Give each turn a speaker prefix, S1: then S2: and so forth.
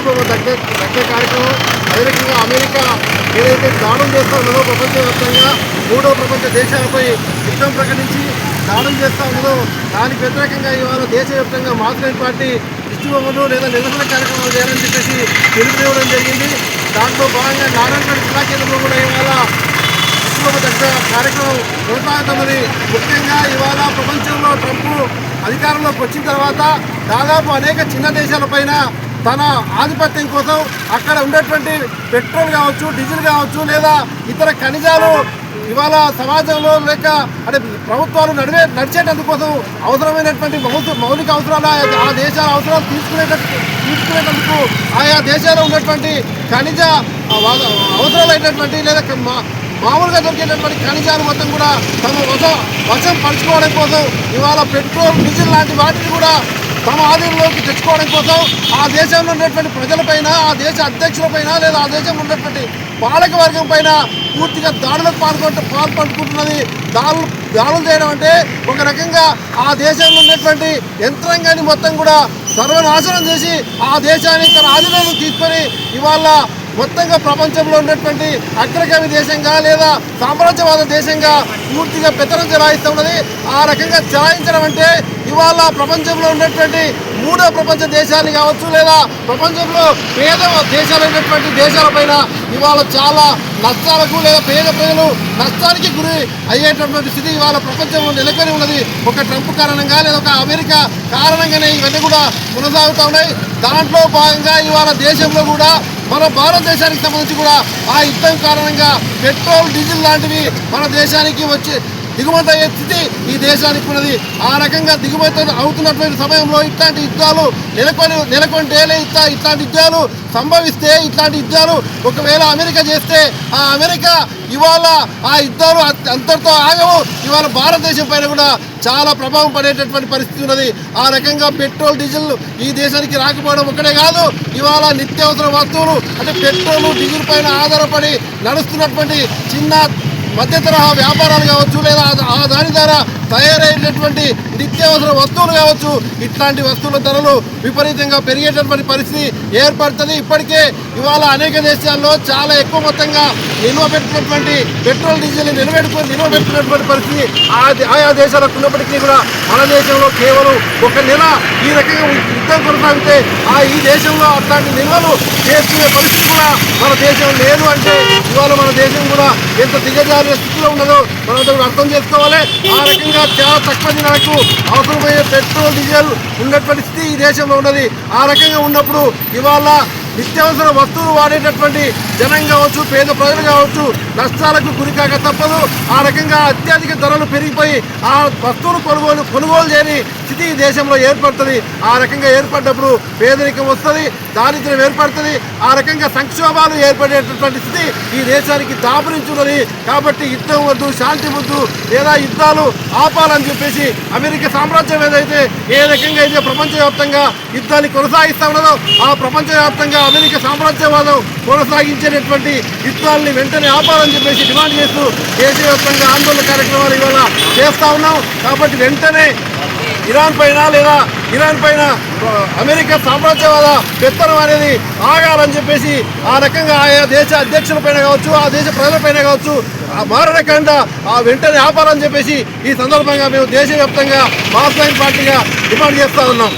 S1: దిష్టిబొమ్మ దగ్గర కార్యక్రమం. అదే రకంగా అమెరికా ఏదైతే దాడులు చేస్తూ ఉన్నదో ప్రపంచవ్యాప్తంగా 3వ ప్రపంచ దేశాలపై యుద్ధం ప్రకటించి దాడులు చేస్తూ ఉన్నదో దానికి వ్యతిరేకంగా ఇవాళ దేశవ్యాప్తంగా మార్క్సిస్ట్ పార్టీ దిష్టిబొమ్మలు లేదా నిరసన కార్యక్రమాలు చేయాలని చెప్పేసి పిలుపునివ్వడం జరిగింది. దాంట్లో భాగంగా నారాయణగఢ్ జిల్లా కేంద్రంలో కూడా ఇవాళ దిష్టిబొమ్మ దగ్గర కార్యక్రమం కొనసాగుతున్నది. ముఖ్యంగా ఇవాళ ప్రపంచంలో ట్రంప్ అధికారంలోకి వచ్చిన తర్వాత దాదాపు అనేక చిన్న దేశాలపైన తన ఆధిపత్యం కోసం అక్కడ ఉండేటువంటి పెట్రోల్ కావచ్చు, డీజిల్ కావచ్చు, లేదా ఇతర ఖనిజాలు ఇవాళ సమాజంలో లేక అంటే ప్రభుత్వాలు నడిచేటందుకోసం అవసరమైనటువంటి మౌలిక అవసరాలు ఆ దేశాల అవసరాలు తీసుకునేటందుకు ఆయా దేశాల్లో ఉన్నటువంటి ఖనిజ అవసరాలైనటువంటి లేదా మామూలుగా దొరికేటటువంటి ఖనిజాలు మొత్తం కూడా తమ వశం పరుచుకోవడం కోసం ఇవాళ పెట్రోల్, డీజిల్ లాంటి వాటిని కూడా తమ ఆధీనంలోకి తెచ్చుకోవడం కోసం ఆ దేశంలో ఉన్నటువంటి ప్రజలపైన, ఆ దేశ అధ్యక్షులపైన లేదా ఆ దేశంలో ఉన్నటువంటి పాలక వర్గం పైన పూర్తిగా దాడులకు పాల్పంటున్నది. దాడులు చేయడం అంటే ఒక రకంగా ఆ దేశంలో ఉన్నటువంటి యంత్రాంగాన్ని మొత్తం కూడా సర్వనాశనం చేసి ఆ దేశాన్ని తన ఆధీనంలోకి తీసుకొని ఇవాళ మొత్తంగా ప్రపంచంలో ఉన్నటువంటి అగ్రగామి దేశంగా లేదా సామ్రాజ్యవాద దేశంగా పూర్తిగా పెత్తనం చెలాయిస్తూ ఉన్నది. ఆ రకంగా చెలాయించడం అంటే ఇవాళ ప్రపంచంలో ఉన్నటువంటి 3వ ప్రపంచ దేశాలు కావచ్చు లేదా ప్రపంచంలో పేద దేశాలైనటువంటి దేశాలపైన ఇవాళ చాలా నష్టాలకు లేదా పేద ప్రజలు నష్టానికి గురి అయ్యేటటువంటి స్థితి ఇవాళ ప్రపంచంలో నెలకొని ఉన్నది. ఒక ట్రంప్ కారణంగా లేదా ఒక అమెరికా కారణంగానే ఇవన్నీ కూడా కొనసాగుతూ ఉన్నాయి. దాంట్లో భాగంగా ఇవాళ దేశంలో కూడా మన భారతదేశానికి సంబంధించి కూడా ఆ యుద్ధం కారణంగా పెట్రోల్, డీజిల్ లాంటివి మన దేశానికి వచ్చి దిగుమతి అయ్యే స్థితి ఈ దేశానికి ఉన్నది. ఆ రకంగా దిగుమతి అవుతున్నటువంటి సమయంలో ఇట్లాంటి యుద్ధాలు నెలకొంటే ఇట్లాంటి యుద్ధాలు సంభవిస్తే, ఇట్లాంటి యుద్ధాలు ఒకవేళ అమెరికా చేస్తే ఆ అమెరికా ఇవాళ ఆ యుద్ధాలు అంతటితో ఆగవు. ఇవాళ భారతదేశం పైన కూడా చాలా ప్రభావం పడేటటువంటి పరిస్థితి ఉన్నది. ఆ రకంగా పెట్రోల్, డీజిల్ ఈ దేశానికి రాకపోవడం ఒక్కడే కాదు, ఇవాళ నిత్యావసర వస్తువులు అంటే పెట్రోల్, డీజిల్ పైన ఆధారపడి నడుస్తున్నటువంటి చిన్న మధ్య తరహా వ్యాపారాలు కావచ్చు లేదా దాని ద్వారా తయారైనటువంటి నిత్యావసర వస్తువులు కావచ్చు, ఇట్లాంటి వస్తువుల ధరలు విపరీతంగా పెరిగేటటువంటి పరిస్థితి ఏర్పడుతుంది. ఇప్పటికే ఇవాళ అనేక దేశాల్లో చాలా ఎక్కువ మొత్తంగా నిల్వ పెట్టినటువంటి పెట్రోల్, డీజిల్ నిల్వబెట్టినటువంటి పరిస్థితి ఆయా దేశాలకు ఉన్నప్పటికీ కూడా మన దేశంలో కేవలం ఒక నెల ఈ రకంగా యుద్ధం కొనసాగితే ఈ దేశంలో అట్లాంటి నిల్వలు చేసుకునే పరిస్థితి కూడా మన దేశం లేదు. అంటే ఇవాళ మన దేశం కూడా ఎంత దిగజారిన స్థితిలో ఉన్నదో మనం అర్థం చేసుకోవాలి. ఆ రకంగా చాలా తక్కువ దినాలకు అవసరమయ్యే పెట్రోల్, డీజిల్ ఉన్నటువంటి స్థితి ఈ దేశంలో ఉన్నది. ఆ రకంగా ఉన్నప్పుడు ఇవాళ నిత్యావసర వస్తువులు వాడేటటువంటి జనం కావచ్చు, పేద ప్రజలు కావచ్చు నష్టాలకు గురికాక తప్పదు. ఆ రకంగా అత్యధిక ధరలు పెరిగిపోయి ఆ వస్తువులు కొనుగోలు చేయని స్థితి ఈ దేశంలో ఏర్పడుతుంది. ఆ రకంగా ఏర్పడ్డప్పుడు పేదరికం వస్తుంది, దారిద్ర్యం ఏర్పడుతుంది. ఆ రకంగా సంక్షోభాలు ఏర్పడేటటువంటి స్థితి ఈ దేశానికి దాపురించున్నది. కాబట్టి యుద్ధం వద్దు, శాంతి వద్దు లేదా యుద్ధాలు ఆపాలని చెప్పేసి అమెరికా సామ్రాజ్యం ఏ రకంగా అయితే ప్రపంచవ్యాప్తంగా యుద్ధాన్ని కొనసాగిస్తా ఉన్నదో ఆ ప్రపంచవ్యాప్తంగా అమెరికా సామ్రాజ్యవాదం కొనసాగించేటటువంటి యుద్ధాలని వెంటనే ఆపాలని చెప్పేసి డిమాండ్ చేస్తూ దేశవ్యాప్తంగా ఆందోళన కార్యక్రమాలు ఇవాళ చేస్తూ ఉన్నాం. కాబట్టి వెంటనే ఇరాన్ పైన అమెరికా సామ్రాజ్యవాద పెత్తనం అనేది ఆగాలని చెప్పేసి ఆ రకంగా ఆయా దేశ అధ్యక్షులపైన కావచ్చు, ఆ దేశ ప్రజలపైన కావచ్చు మారణకాండ వెంటనే ఆపాలని చెప్పేసి ఈ సందర్భంగా మేము దేశవ్యాప్తంగా మార్క్సిస్ట్ పార్టీగా డిమాండ్ చేస్తూ ఉన్నాం.